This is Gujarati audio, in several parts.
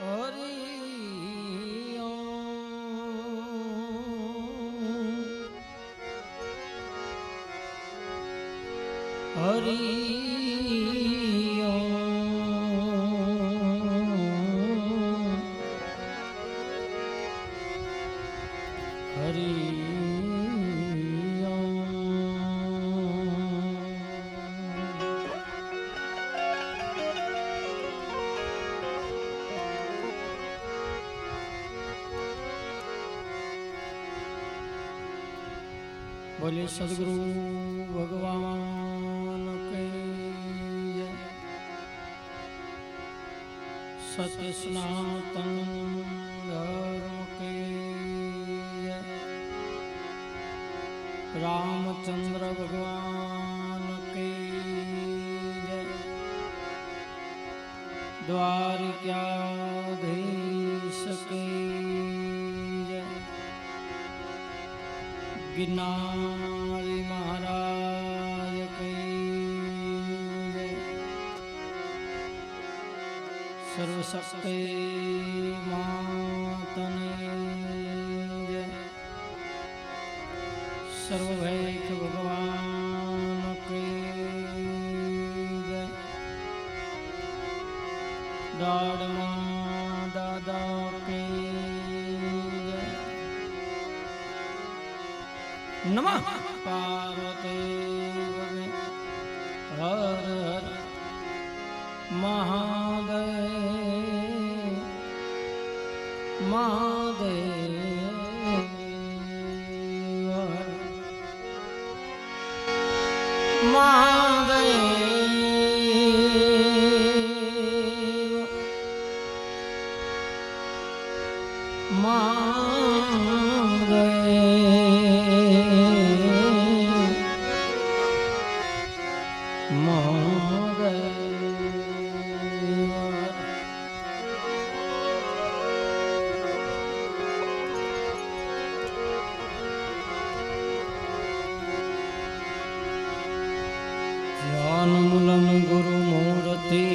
હરિ बोले सदगुरु भगवान के जय। सत्य सनातन धर्म के जय। रामचंद्र भगवान के जय। द्वारिकाधीश के जय। गिरनारी महाराज की जय। सर्वशक्ति मातने जय। सर्वभैक भगवान की जय। दाड़मा दादा की जय। नमः पार्वती हर हर महादेव महादेव महादेव ज्ञानमूलं गुरुमूर्ति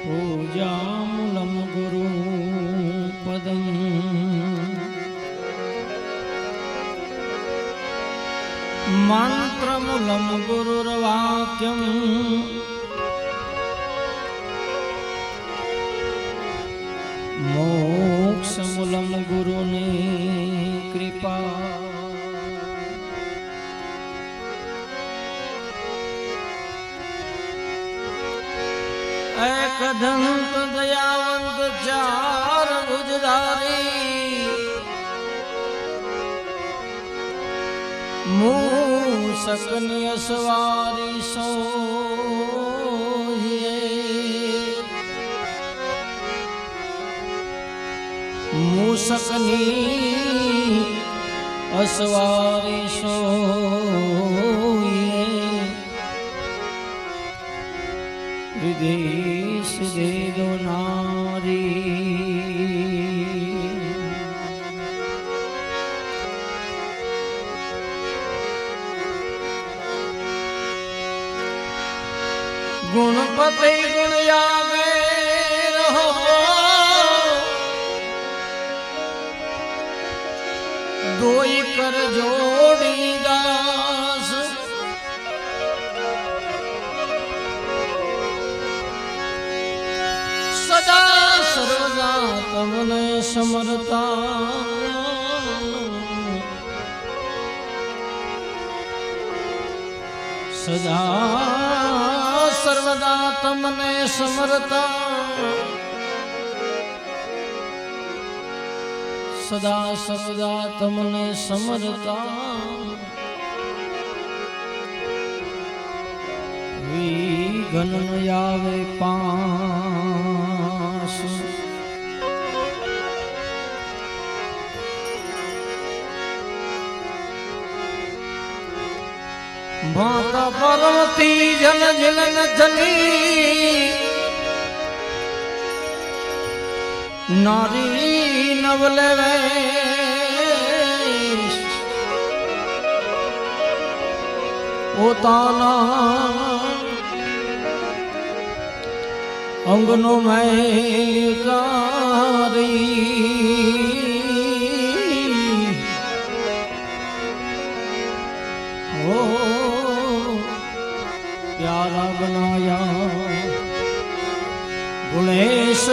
पूजामूलं गुरुपदम् मंत्रमूलं गुरुर्वाक्यम् मोक्षमूलं गुरुनी कृपा एक दंत दयावंत चार भुजधारी मूषक सवारी सोहिए मूषकनी असवारी सोहिए विदेश दे दो नारी गुणपति गुण आगे रहो दोई कर जोड़ी दास सदा सर्वदा तमने समरता सदा सर्वदा तमने समरता सदा सर्वदा तमने समरता विघ्न न आवे पास माता पार्वती जल झिलन जली नारी नवले પોતાના અંગનો મેલ તારી ઓ પ્યારા બનાયા ગુણેશ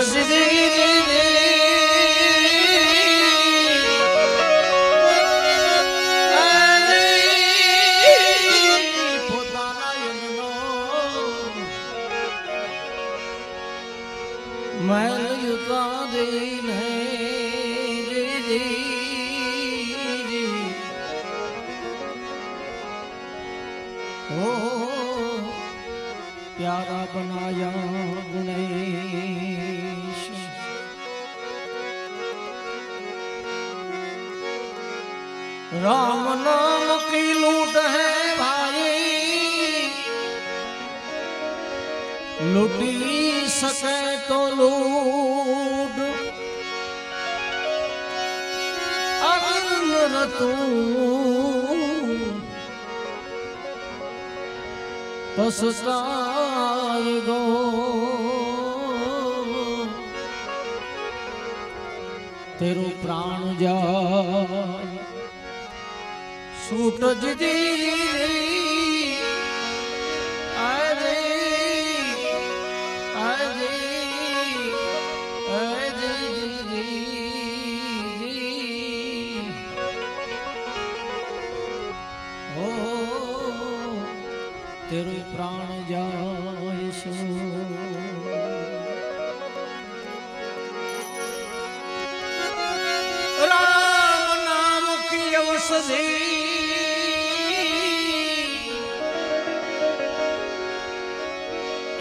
मैल युता दीन हो प्यारा बनाया गुणेश राम नाम की लूट है भाई लूटी सके तो लूट अगर तू पछताएगो तेरो प्राण जाए सूट जी तेरो प्राण जाए सो राम नाम की औषधि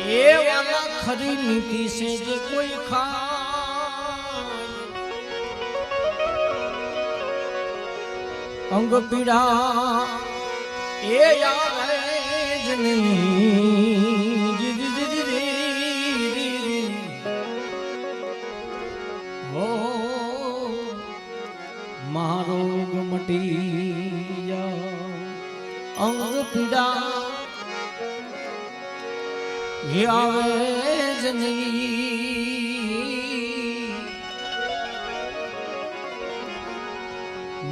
ये वाला खरी नीति से जो कोई खाए अंग पीड़ा ये याद हो महारोग मटी जा अंग पीड़ा ये आवे जनी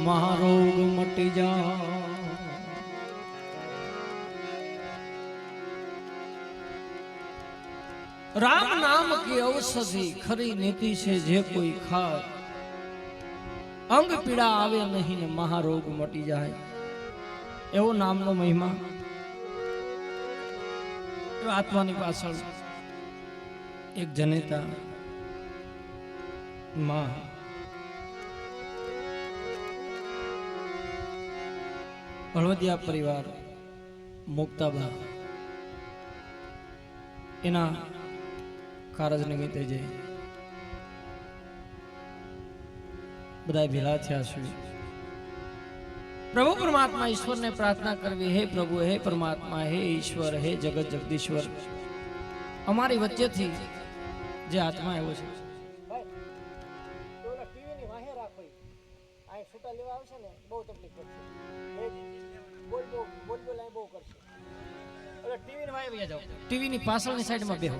महारोग मटी जा राम नाम की औषधि खरी नीति से जे कोई खाए अंग पीड़ा आवे नहीं ने महारोग मटी जाए एवो नामनो महिमा आत्मानी पाछळ एक जनेता मां हळवदिया परिवार मुक्ताबा एना कारज निमित्ते जे बधाई भेला थया छे प्रभु परमात्मा ईश्वर ने प्रार्थना करवी हे प्रभु हे परमात्मा हे ईश्वर हे जगत जगदीश्वर अमारी वच्चे थी जे आत्मा आव्यो छे भाई तोला टीवी ની વાહે રાખો આ છૂટા લેવા આવશે ને બહુ તકલીફ પડશે બોલ લાઈ બહુ કરશે ઓલા ટીવી ની વાહે વયા જાવ ટીવી ની પાછળની સાઈડ માં બેહો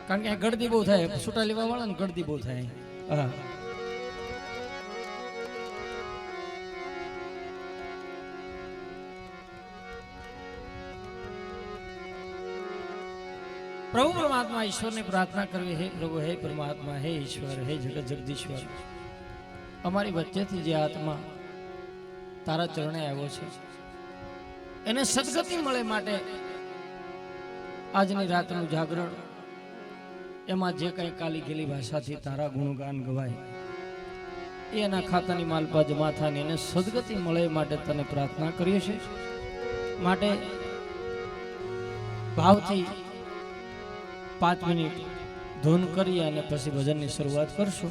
કારણ કે ગળદી બહુ થાય છૂટા લેવા વાળા ને ગળદી બહુ થાય હા प्रभु परमात्मा ईश्वर ने प्रार्थना करवी हे प्रभु हे परमात्मा हे ईश्वर हे जगत जगदीश्वर अमारी वच्चे थी जे आत्मा तारा चरणे आव्यो छे एने सद्गति मळे माटे आजनी रातनुं जागरण एमां जे कई काली गेली भाषाथी तारा गुणगान गवाय एना खातानी मालपा जमा थाने एने सद्गति मळे माटे तने प्रार्थना करीए छे माटे भावथी 5 मिनिट धून करी अने पछी भजन की शुरुआत करशो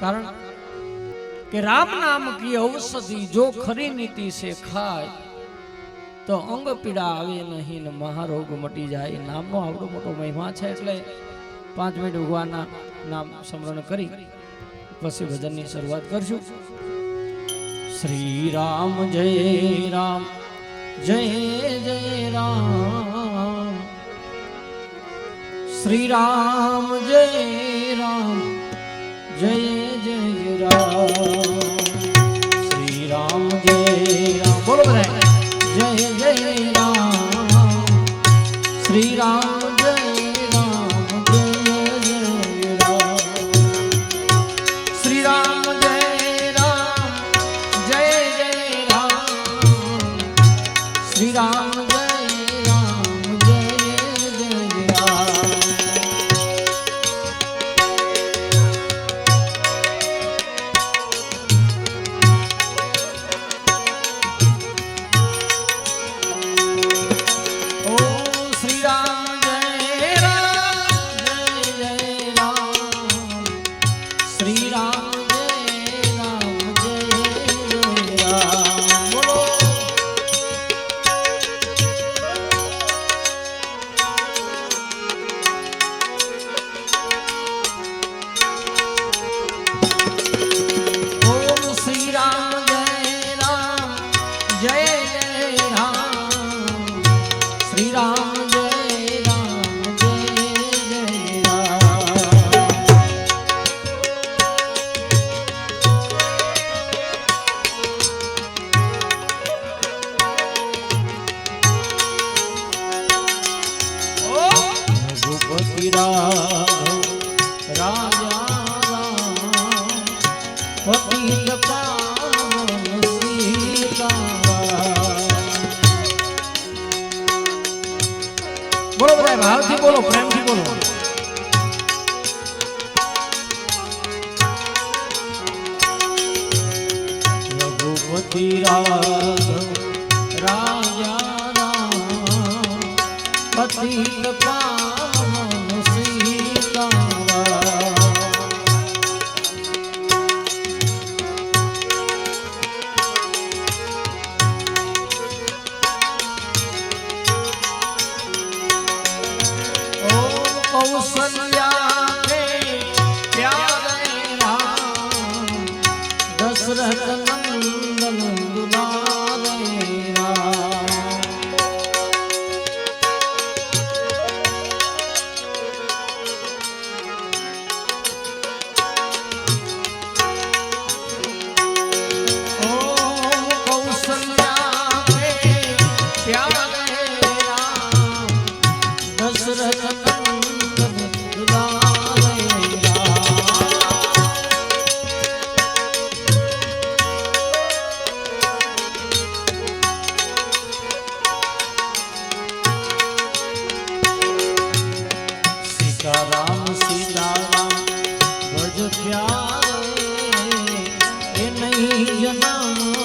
कारण कि राम नाम की औषधि जो खरी नीति से खाए तो अंग पीड़ा आवे नहीं ने महारोग मटी जाए नामनो आवडो मोटो महिमा छे एटले 5 मिनिट भगवानना नाम स्मरण करी पछी भजन की शुरुआत करशो श्री राम जय जय राम श्री राम जय राम जय जय राम श्री राम जय राम बोलो बधाई जय जय राम श्री राम जय राम जय जय राम श्री राम जय राम जय जय राम श्री राम जय राम जय जय राम बोलो बधाई भाव थी बोलो प्रेम थी बोलो रघुपति राघव राजा राम पतित पावन सीताराम कौशल्या के प्यारे राम दशरथ नंदन दुलारे राम कौशल्या के प्यारे राम दशरथ राम सीताराम भज प्यारे ये नहीं जन्म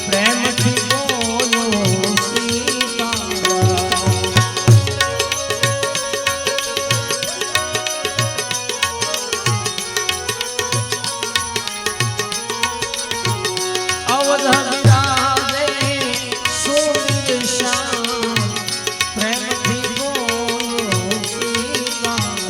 प्रेम थी बोलो सीताराम अवध विराजे सुंदर श्याम प्रेम थी बोलो सीताराम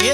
એ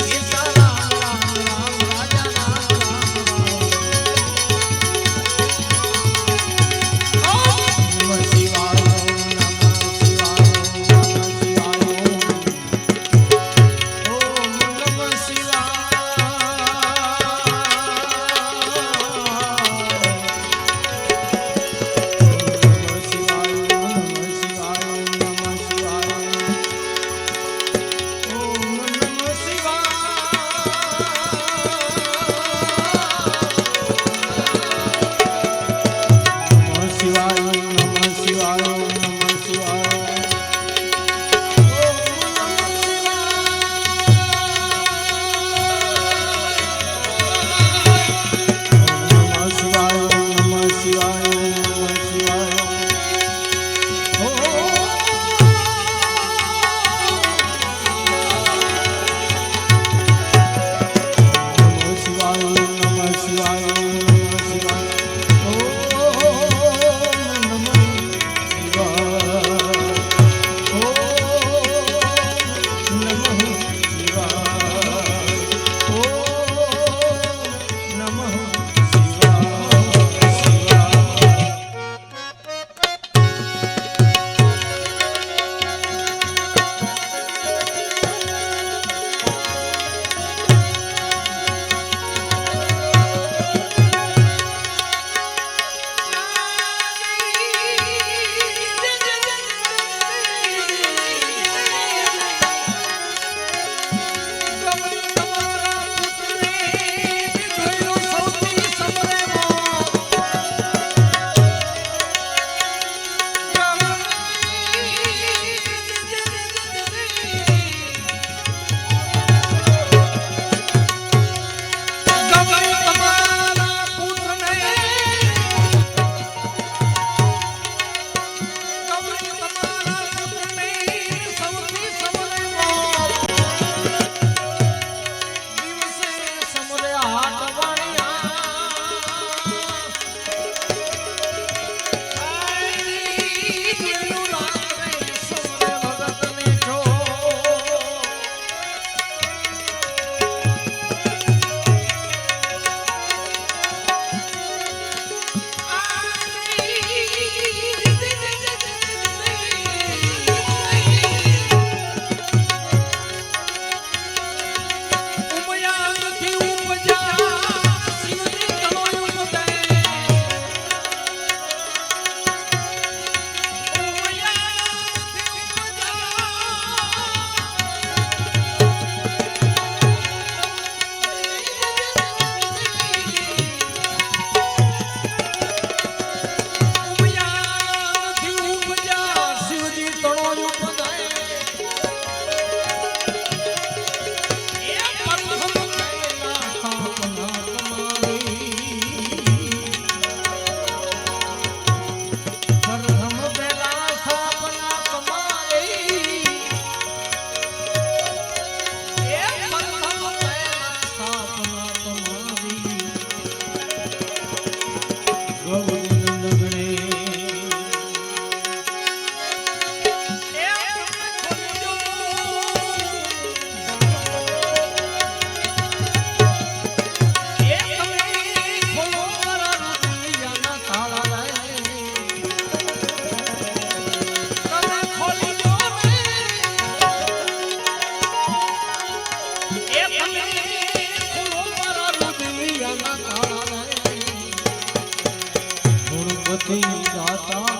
ધૂપતિ દાતા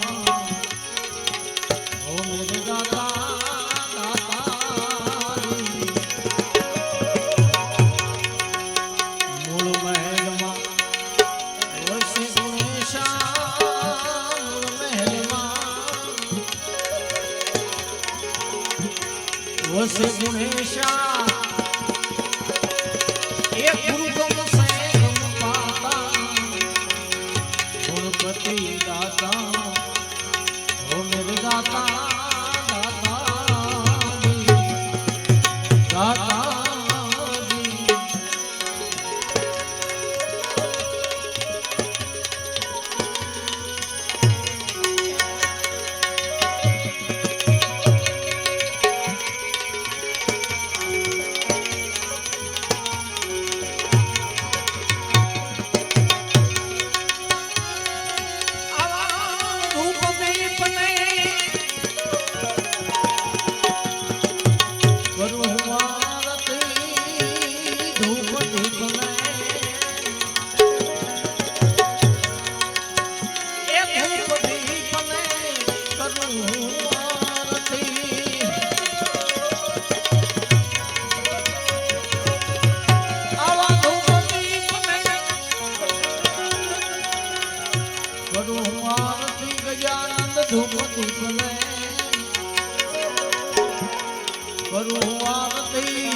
ઓ મેરે દાતા वसे गुणेशा एक गुरु गम से गम पाता गुणपति दाता ओ मेरे दाता दाता ધૂપતિ બને કરું આરતી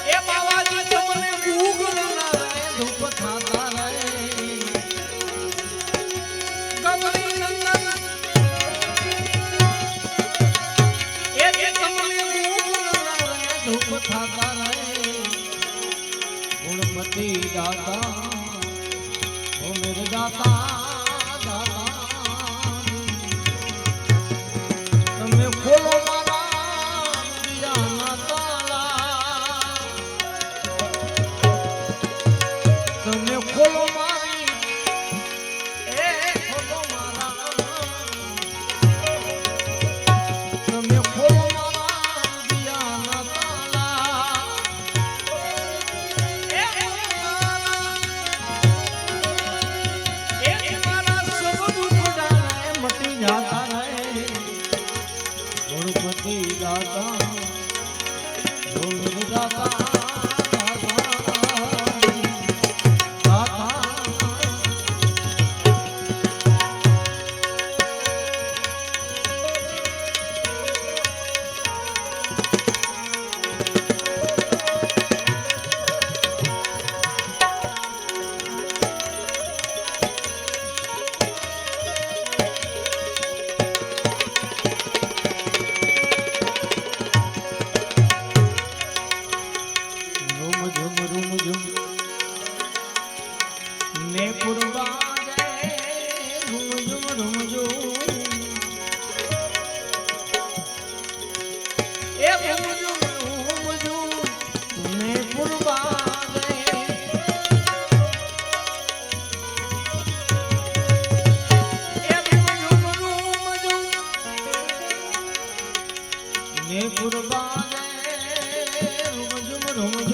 એ બાવાજી તમને ભૂખ ના રહે ધૂપ ખાતા રહે ગમરી નંદન એ તમને ભૂખ ના રહે ધૂપ ખાતા રહે गुणपति दाता ओ मेरे दाता दाता તમે ખોલો મારા દિયાના તાલા તમે ખોલો મારી એ ખોલો મારા તમે ખોલો મારા દિયાના તાલા जाता रहे गुणपति दाता दाता ने पुरवाजे रुम जो ए रुम जो ने पुरवाजे ए रुम जो ने पुरवाजे रुम जो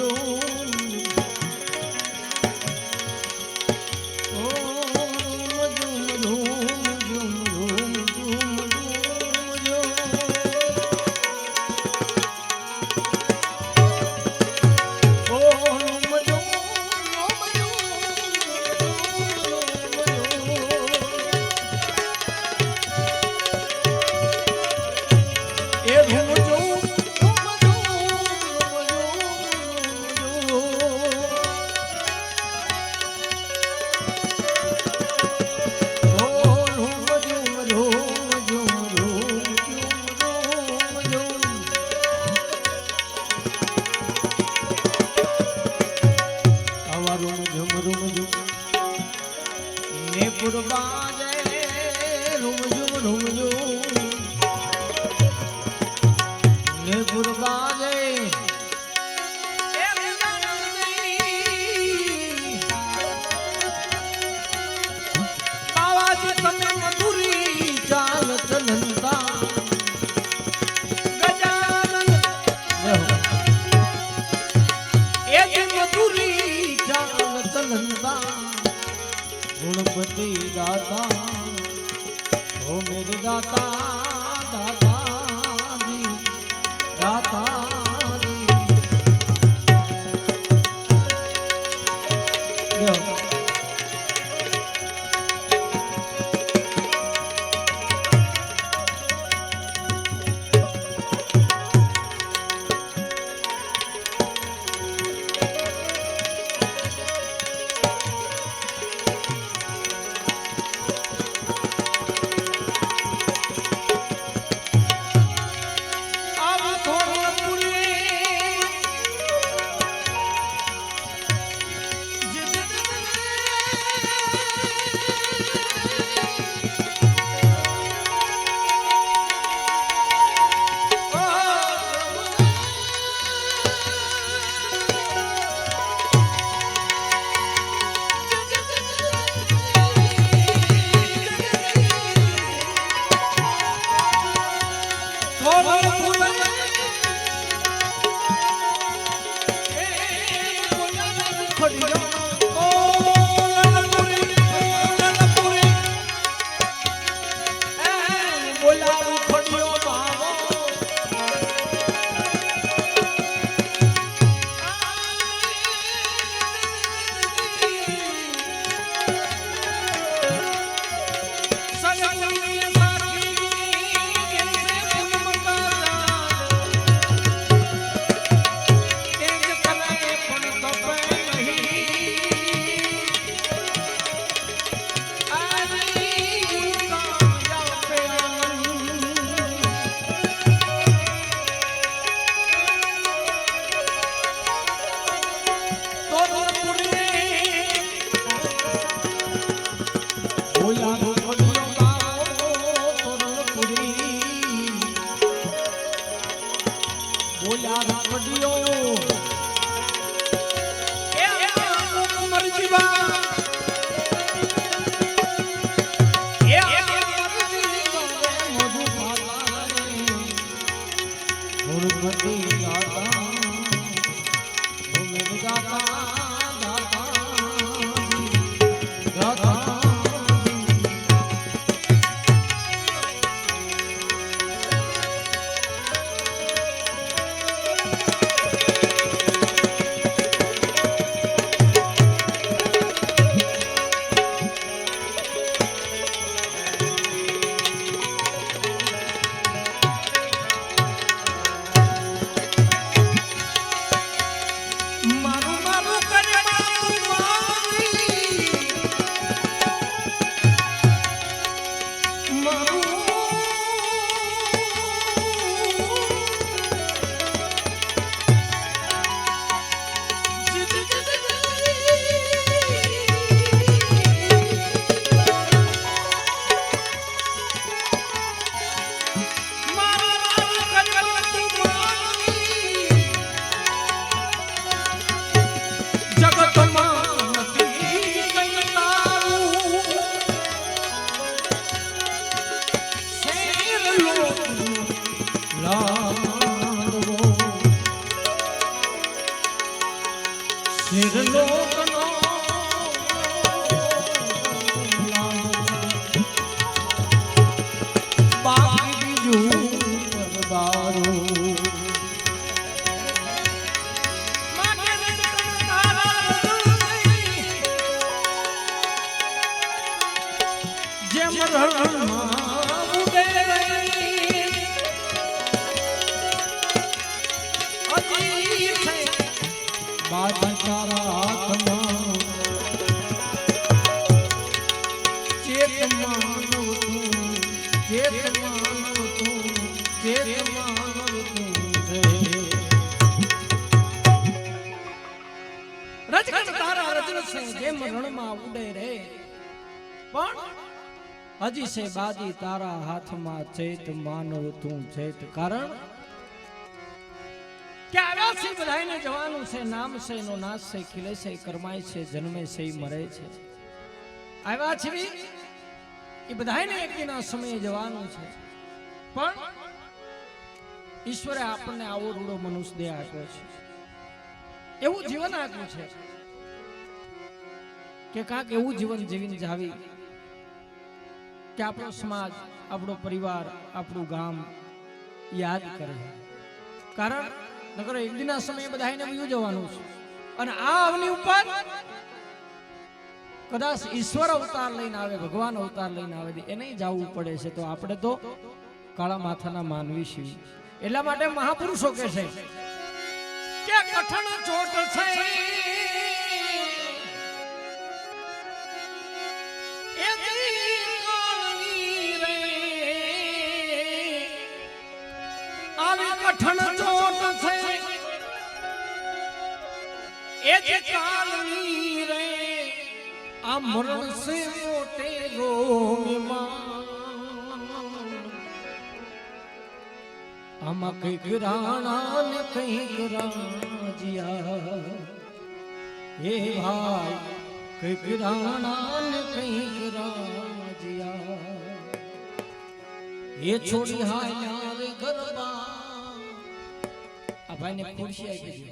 દાતા દાતાજી દાતાજી હજી છે બાજી તારા હાથમાં ચૈત માનવ તું ચૈત કારણ કે આવ્યા છે બધાને જવાનું છે નામ છે નો નાશ છે ખીલે છે કરમાય છે જન્મે છે મરે છે આવ્યા છે એ બધાને એકના સમયે જવાનું છે પણ ઈશ્વરે આપણને આવો રૂડો મનુષ્ય દેહ આપ્યો છે એવું જીવન આપ્યું છે કે કાંક એવું જીવન જીવીને જાવી કે આપણો સમાજ, આપણો પરિવાર, આપણું ગામ યાદ કરે. કારણ નકર એક દિનના સમયે બધાને વયું જવાનું છે. અને આ અવની ઉપર કદાચ ઈશ્વર અવતાર લઈને આવે, ભગવાન અવતાર લઈને આવે, એને જવું પડે છે. તો આપણે તો કાળા માથાના માનવી છીએ. એટલા માટે મહાપુરુષો કહે છે કે કઠણ ચોટ છે કઠણ ચોટ છે એ જે કાલની રે આ મરણ સે મોટે રોમીમાં આમાં કઈક રાણા ને કઈક રાજિયા. એ ભાઈ કઈક રાણા ને કઈક રાજિયા. એ છોડી હાયા રે ગરબા. આ ભાઈને ખુરશી આપી છે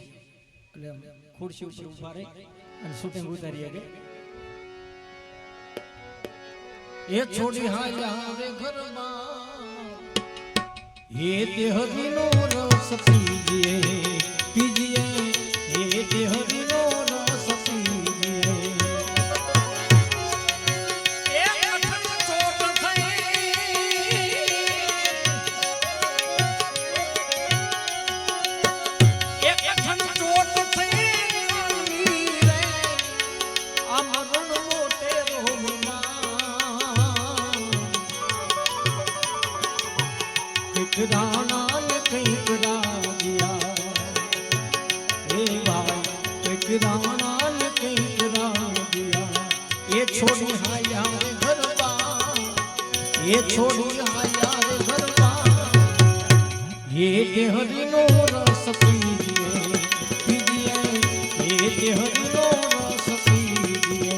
એટલે ખુરશી ઉપર ઉભા રહી અને શૂટિંગ ઉતારી કે એ છોડી હાયા રે ઘરમાં એ તે હરિનો રસ પીજીએ પીજીએ એ તે હરિનો રસ પીજીએ. રાણા ને કઈક રાજિયા. એ ભાઈ કઈક રાણા ને કઈક રાજિયા. એ છોડી હાયા રે ગરબા. એ છોડી હાયા રે ગરબા. એ તે હરિનો રસ પીજીએ પીજીએ. એ તે હરિનો રસ પીજીએ.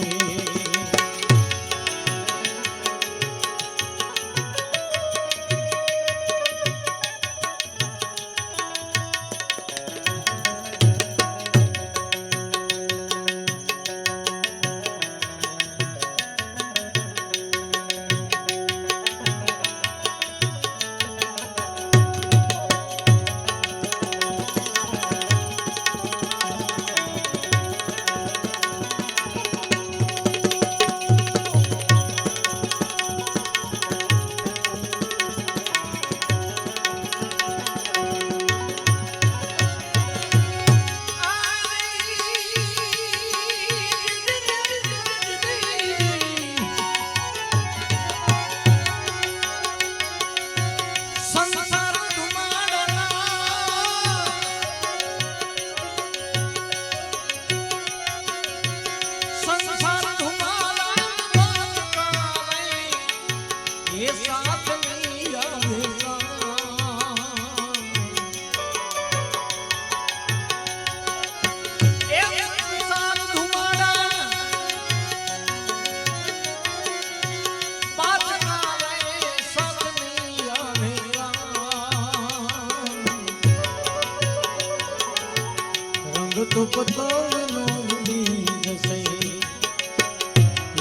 તો પતંગનો ઉડી જશે.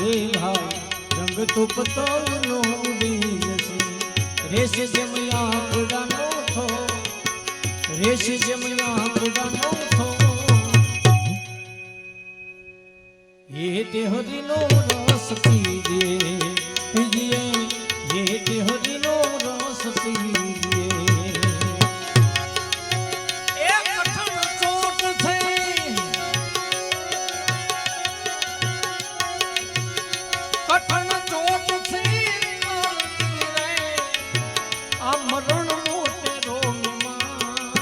એ ભાઈ રંગ તો પતંગનો ઉડી જશે. રેસ જેમ આંકડાનો થો. રેસ જેમ આંકડાનો થો. એ તે હરિનો રસ પીજીએ પીજીએ. એ તે હરિનો રસ પીજીએ. મરણ મોટે રોગમાં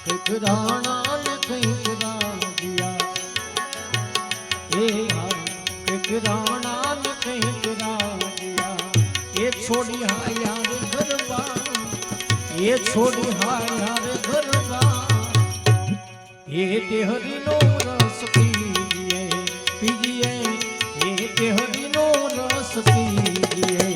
કઈક રાણા ને કઈક રાજિયા. એ કઈક રાણા ને કઈક રાજિયા. એ છોડી હાયા રે ગરબા. એ છોડી હાયા રે ગરબા. એ તે હરિનો રસ પીજીએ પીજીએ. એ તે હરિનો રસ પીજીએ.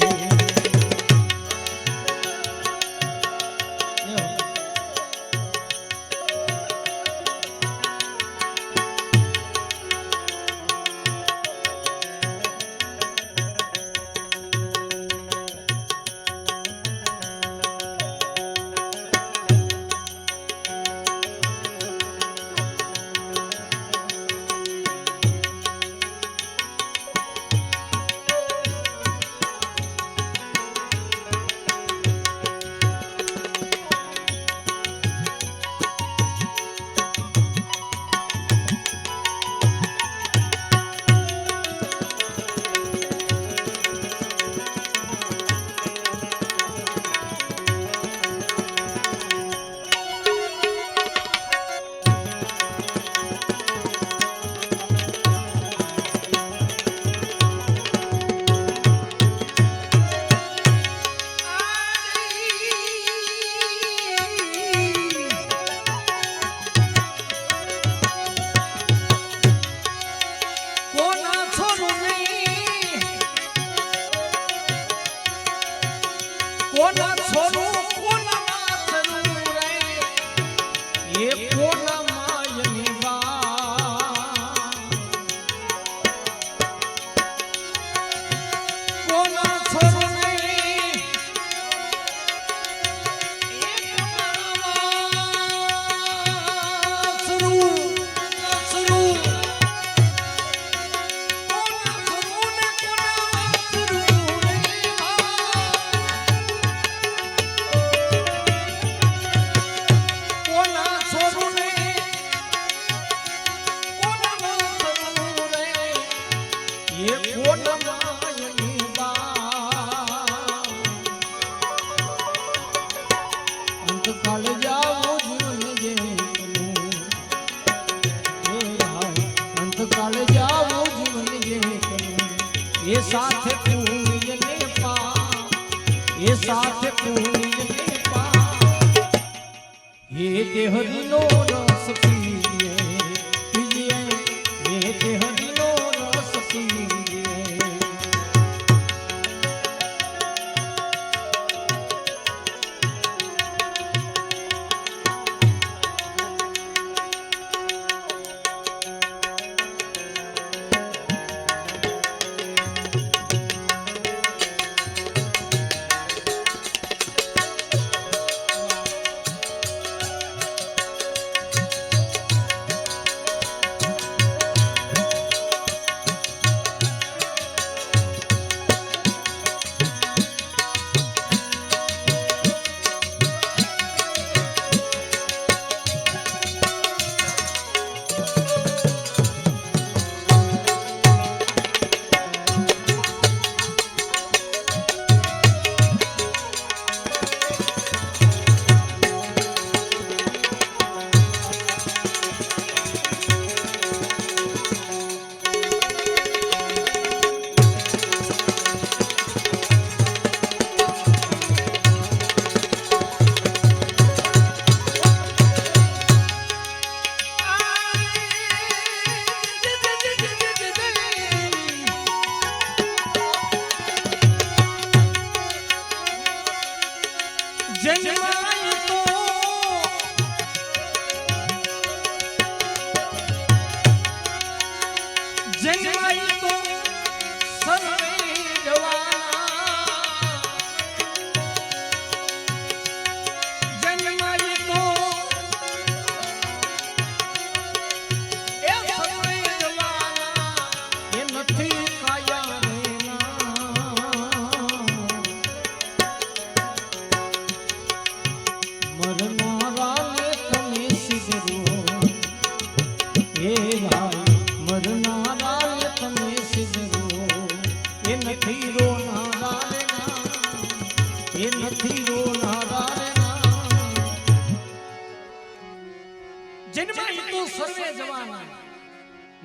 કોના છોરું કોના માથરું રે એ કોના માયની બા કોના છોરું ये साथ पूरी ने पा ये साथ पूरी ने पा ये देहरी नो रस पीए पीए ये देहरी नो रस पीए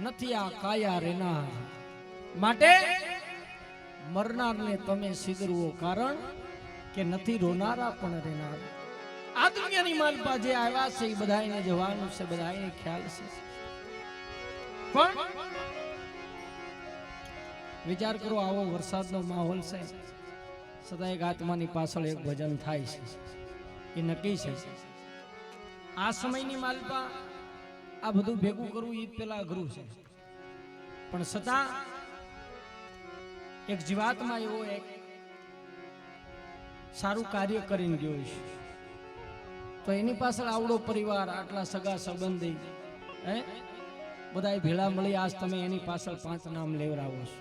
નથી આ કાયા રેનાર માટે મરનારને તમે સિદરવો કારણ કે નથી રોનારા પણ રેનાર આ દુનિયાની માલપા જે આવ્યા છે એ બધાને જવાનું છે બધાને ખ્યાલ છે પણ વિચાર કરો આવો વરસાદનો માહોલ છે સદા એક આત્માની પાછળ એક ભજન થાય છે એ નક્કી છે આ સમયની માલપા આ બધું ભેગું કરવું એ પેલા અઘરું છે પણ છતાં એક જીવાતમાં એવો એક સારું કાર્ય કરીને ગયો છે તો એની પાછળ આવડો પરિવાર આટલા સગા સંબંધી હે બધા ભેળા મળી આજ તમે એની પાછળ 5 નામ લેવરાવો છો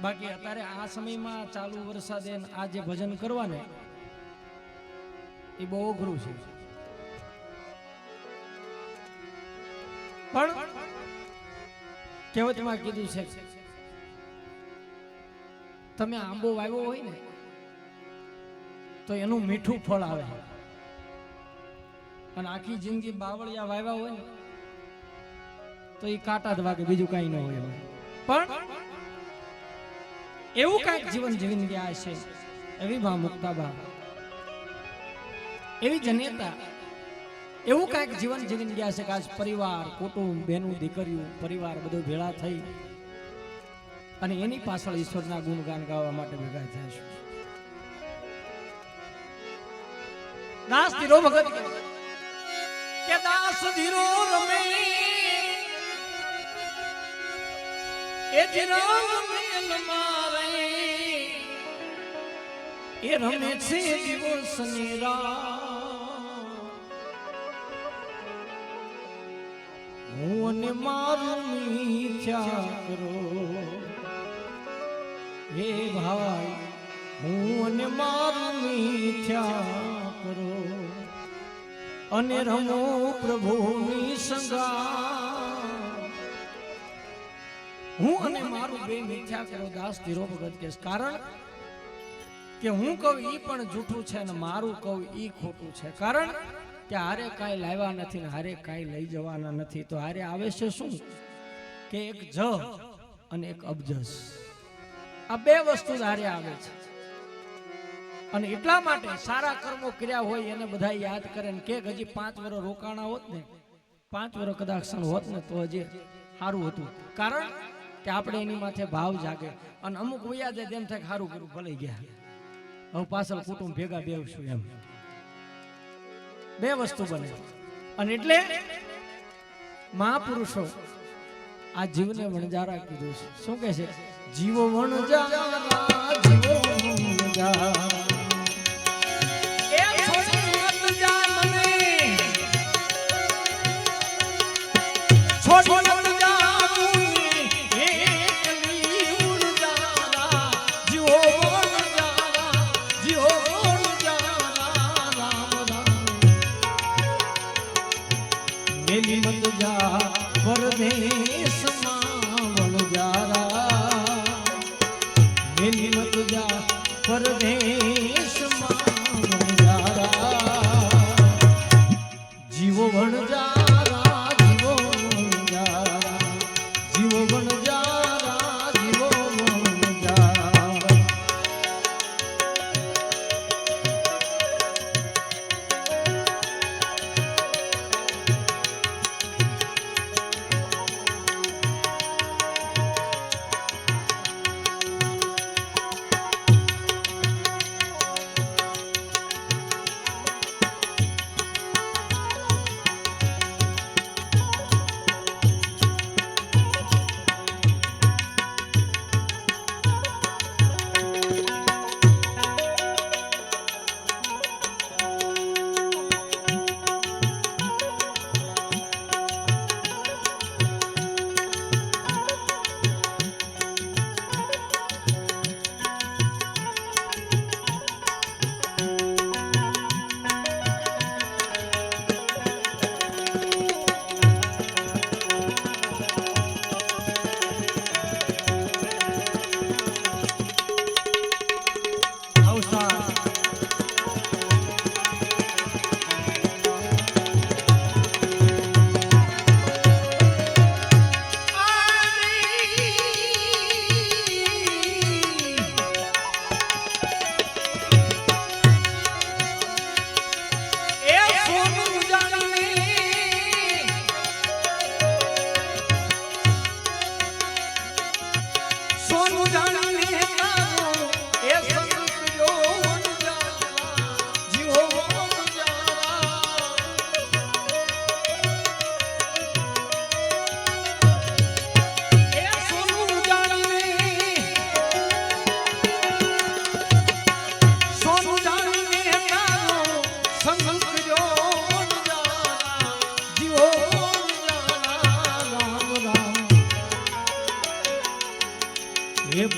બાકી અત્યારે આ સમયમાં ચાલુ વરસાદે આ જે ભજન કરવાને એ બહુ અઘરું છે પણ કહેવતમાં કીધું છે તમે આંબો વાવ્યો હોય ને તો એનું મીઠું ફળ આવે અને આખી જિંદગી બાવળિયા વાવ્યા હોય ને તો એ કાંટા જ વાગે બીજું કઈ ન હોય પણ એવું કઈક જીવન જીવીને ગયા છે એવી મા મુક્તાબા એવી જનેતા એવું કઈક જીવન જીવીને ગયા છે કે આજ પરિવાર કુટુંબ બેનું દીકરીઓ પરિવાર બધું ભેળા થઈ અને એની પાછળ ઈશ્વરના ગુણગાન ગાવા માટે ભેગા થયા છે દાસ ધીરો ભગત કે દાસ ધીરો રમે એ ધીરો મેલ મારે એ રમે છે દિવસ ની રાત હું અને મારું મિથ્યા કરો હે ભાઈ હું અને મારું મિથ્યા કરો અને રમો પ્રભુની સંગા હું અને મારું બે મિથ્યા કરો. દાસ ધીરો ભગત કે કારણ કે હું કહું ઈ પણ જૂઠું છે ને મારું કહું ઈ ખોટું છે. કારણ કે હારે કાંઈ લાવ્યા નથી ને હારે કાંઈ લઈ જવાના નથી. તો હારે આવે છે શું કે એક જ અને એક અબજસ, આ બે વસ્તુ હારે આવે છે. અને એટલા માટે સારા કર્મો કર્યા હોય એને બધા યાદ કરે ને કે હજી 5 વર્ષ રોકાણા હોત ને 5 વર્ષ કદાચ હોત ને તો હજી સારું હતું. કારણ કે આપણે એની માથે ભાવ જાગે અને અમુક વયા જાય તેમ થાય સારું કર્યું ભલે ગયા હવે પાછળ કુટુંબ ભેગા બેવશું એમ બે વસ્તુ બને. અને એટલે મહાપુરુષો આ જીવને વણજારા કીધું છે. શું કહે છે? જીવો વણજારા જીવો વણજારા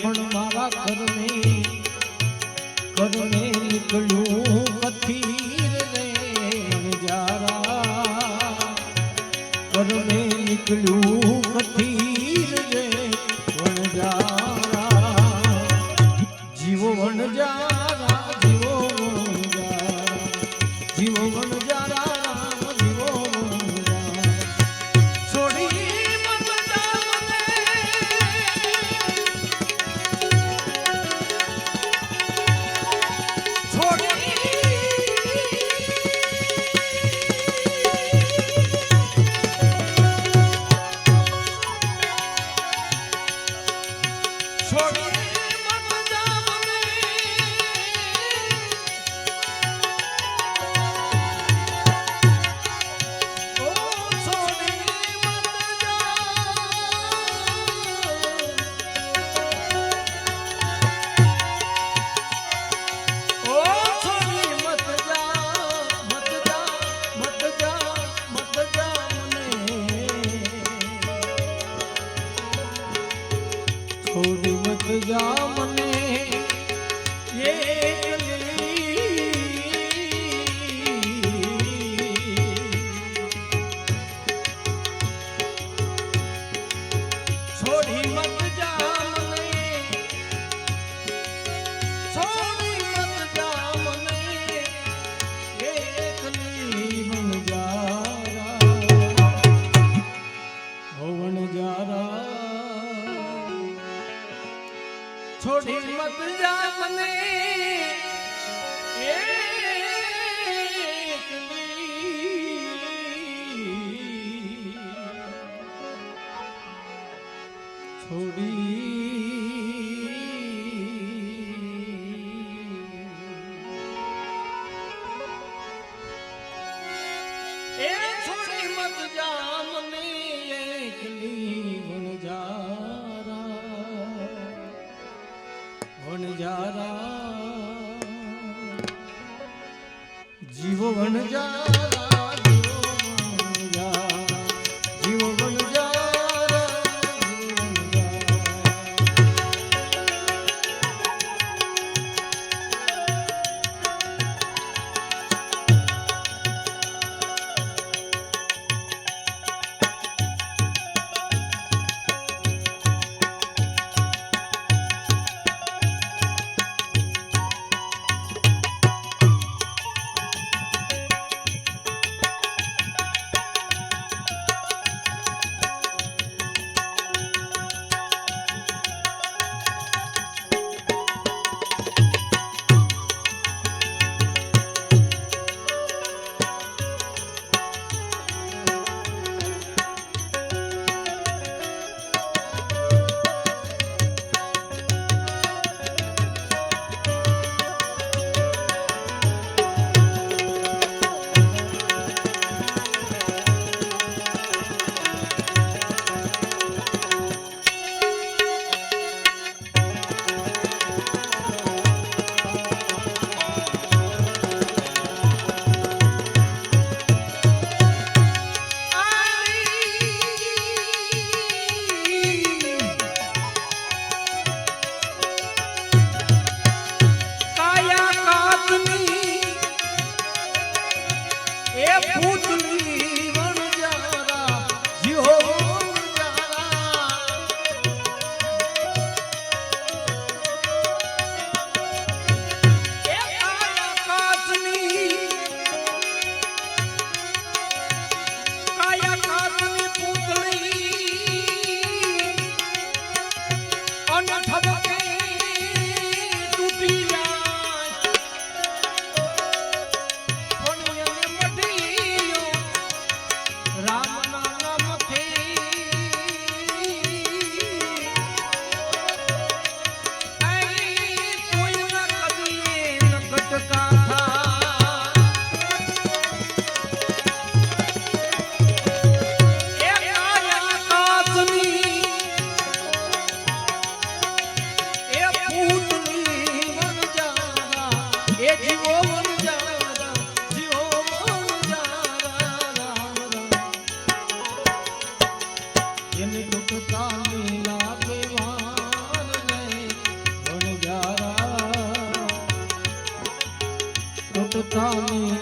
પણ મારા કરમે નીકળ્યું કથીર રે જારા કરમે નીકળ્યું કથીર રે વણજારા જીવો વણજારા જીવો વણજારા જીવો વણજારા છોડી મત જા મને છોડી મત જા મને છોડી મત જા મને એકલી વણજારા વણજારા છોડી મત જા મને છોડી છોડી મત જા મને એકલી વણજારા જીવો વણજારા જીવો વણજારા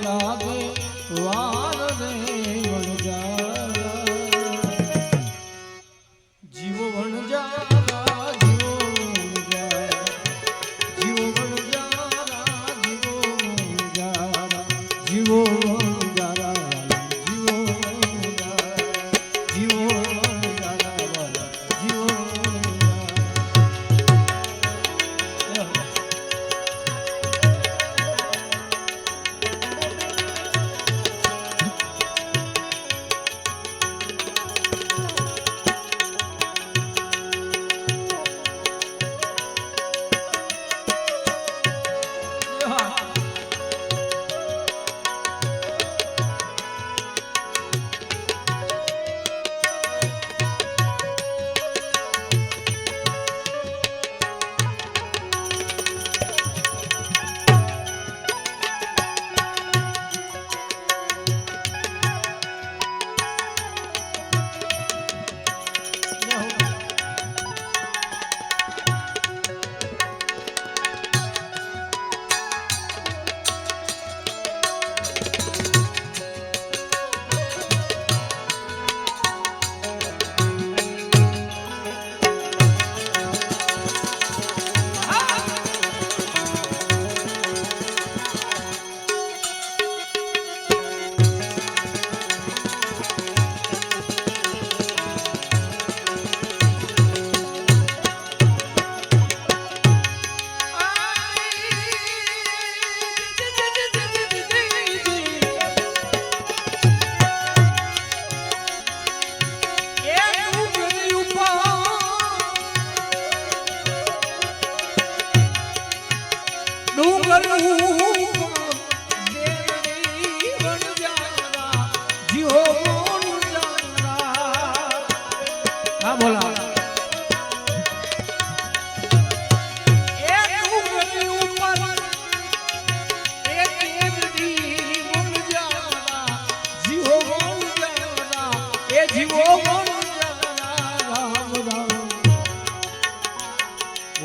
લાગે વાર રે વણજારા જીવો વણજારા જીવો વણજારા જીવો વણજારા જીવો વણજારા જીવો વણજારા જીવો વણજારા જીવો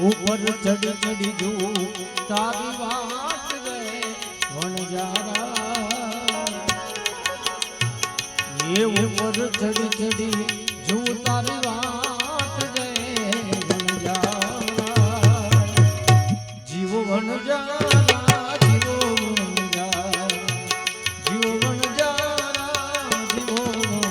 ઉપર ચડી ચડી જો તારી વાત રે વણજારા એ ઉપર ચડી ચડી જો તારી વાત રે વણજારા જીવ વણજારા જીવ વણજારા જીવ વણજારા જીવ વણજારા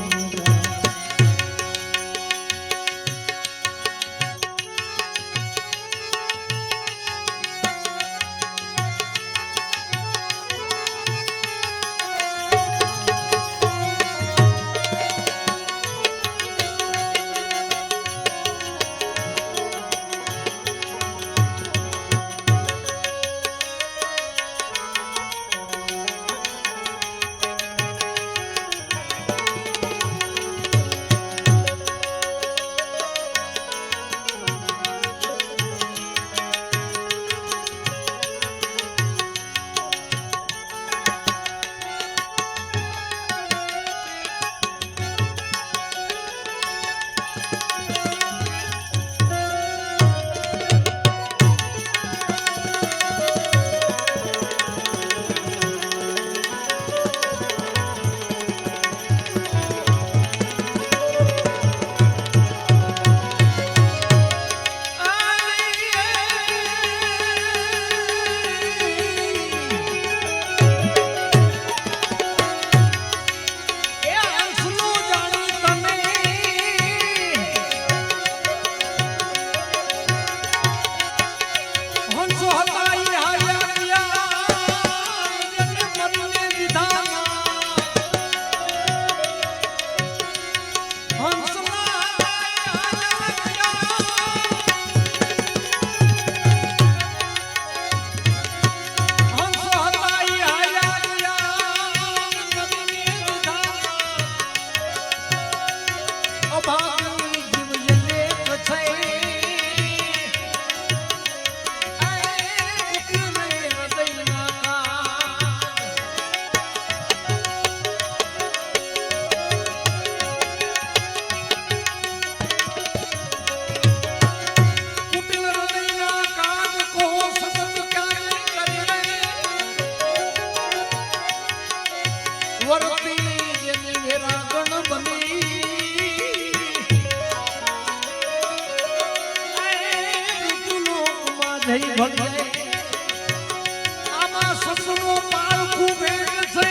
આમાં સસનો પાળખું ભેટ છે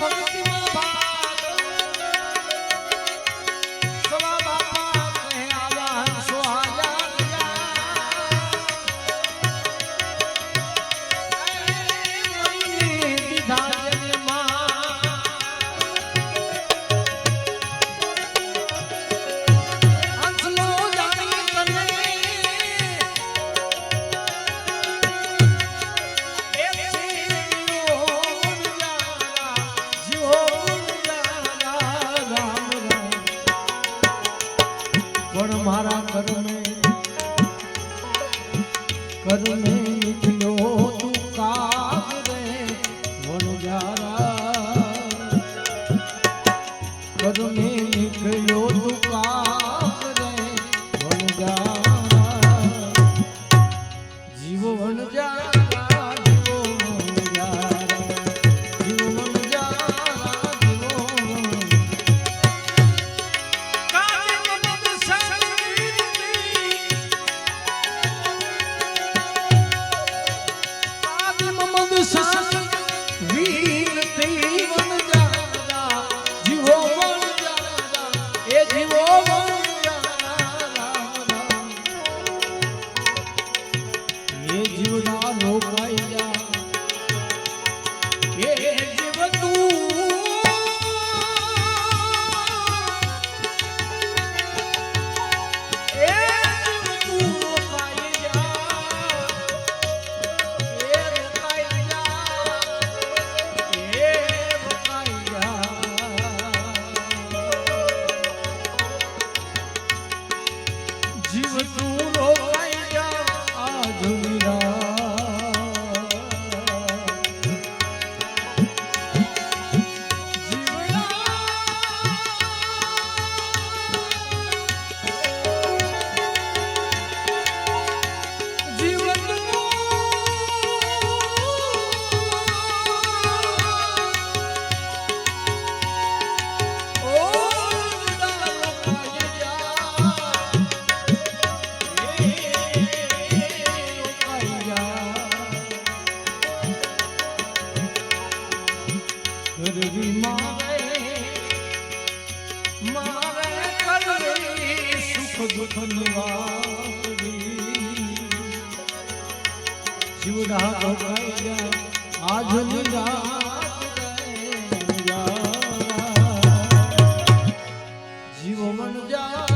ભક્તિમાં ભાગ સવા બાપા કહે આવા સોહાયા દીધા મારા કરમે નીકળ્યો તું કાગ રે વણજારા કરમે નીકળ્યો તું કાગ રે વણજારા જીવ વણજારા જીવ વણજારા જીવ વણજારા જીવ વીર તે વણજારા જીવો વણજારા એ જીવો વણજારા જીવ તું રોકાઈ જા આ ધુરા જીવો મન જા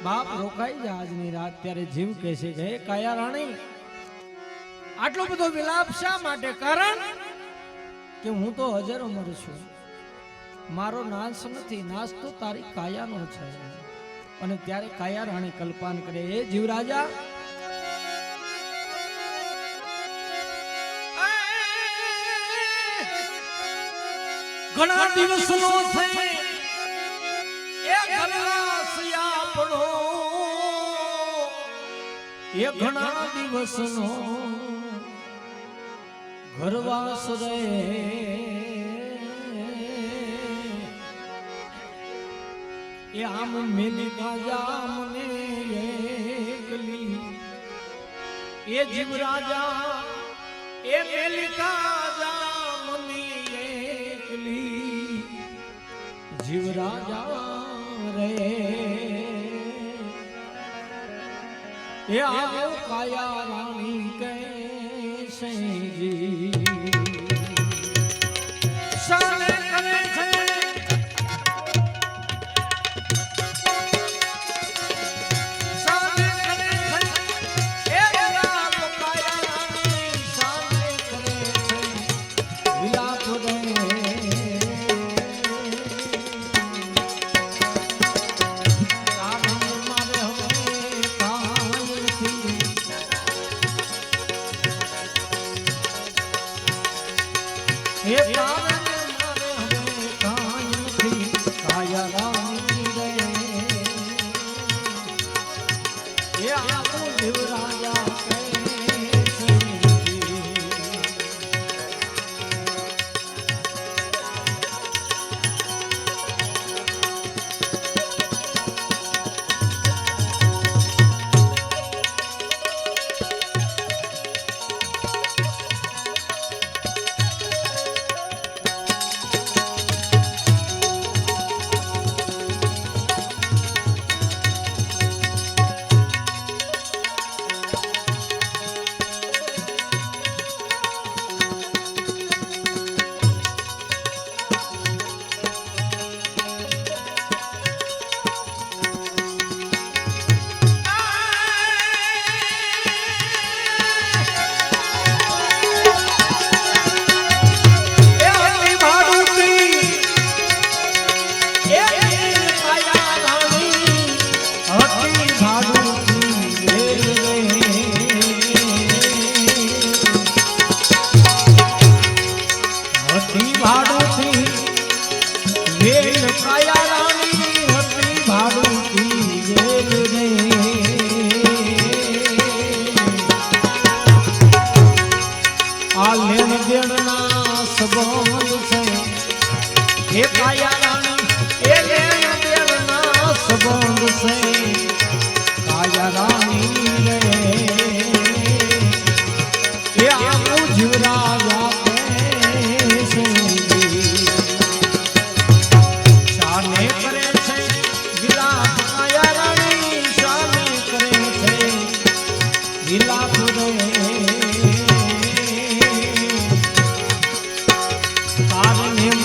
બાપ રોકાઈ જા આજની રાત ત્યારે જીવ કહેશે કે કાયા રાણી આટલો બધો વિલાપ શા માટે? કારણ કે હું તો હજાર ઉંમર છું, મારો નાશ નથી, નાશ તો તારી કાયાનો છે. અને ત્યારે કાયા રાણી કલ્પાન કરે એ જીવરાજા ઘણા દિવસનો થઈ એ ઘણા દિવસનો ઘરવાસ રે એ આમ મેલી ગાજા મને એકલી એ જીવ રાજા એ મેલી ગાજા મને એકલી જીવ રાજા રે એ આવો કાયા રાણી કૈસે જી સાને કરે છે સાને કરે છે એ વિલાપ કાયા રાણી સાને કરે છે વિલાપ રે એ પાવન મારે હવે કાંઈ નથી કાયા રાણી રે એ આવું જીવ રાજા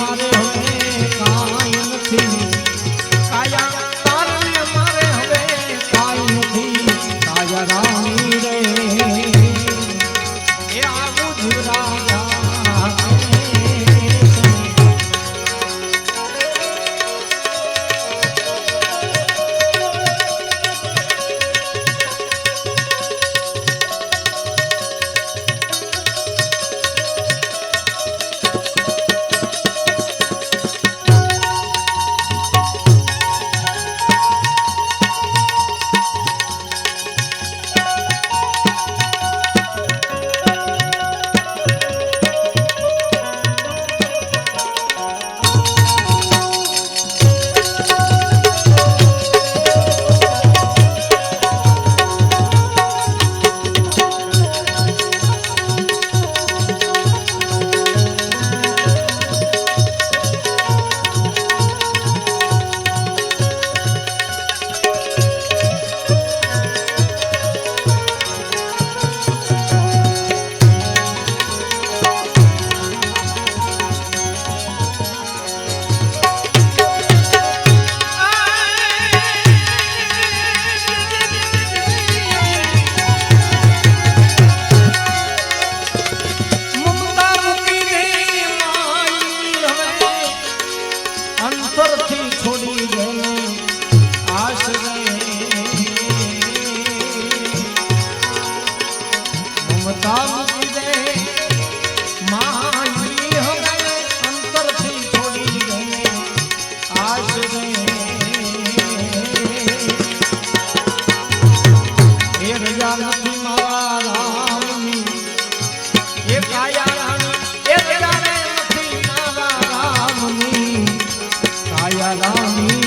મારે હવે કાંઈ નથી કાયા તારી મારે હવે કાંઈ નથી કાયા રાણી રે એ આવું જ રાજા છોડી ગયેલો આશ્રય મમતા મૂકી દે માઈ હવે અંતરથી છોડી ગયેલો આશ્રય એ રજા નથી મારા રામની એ કાયા રાણી એ રજા નથી મારા રામની કાયા રાણી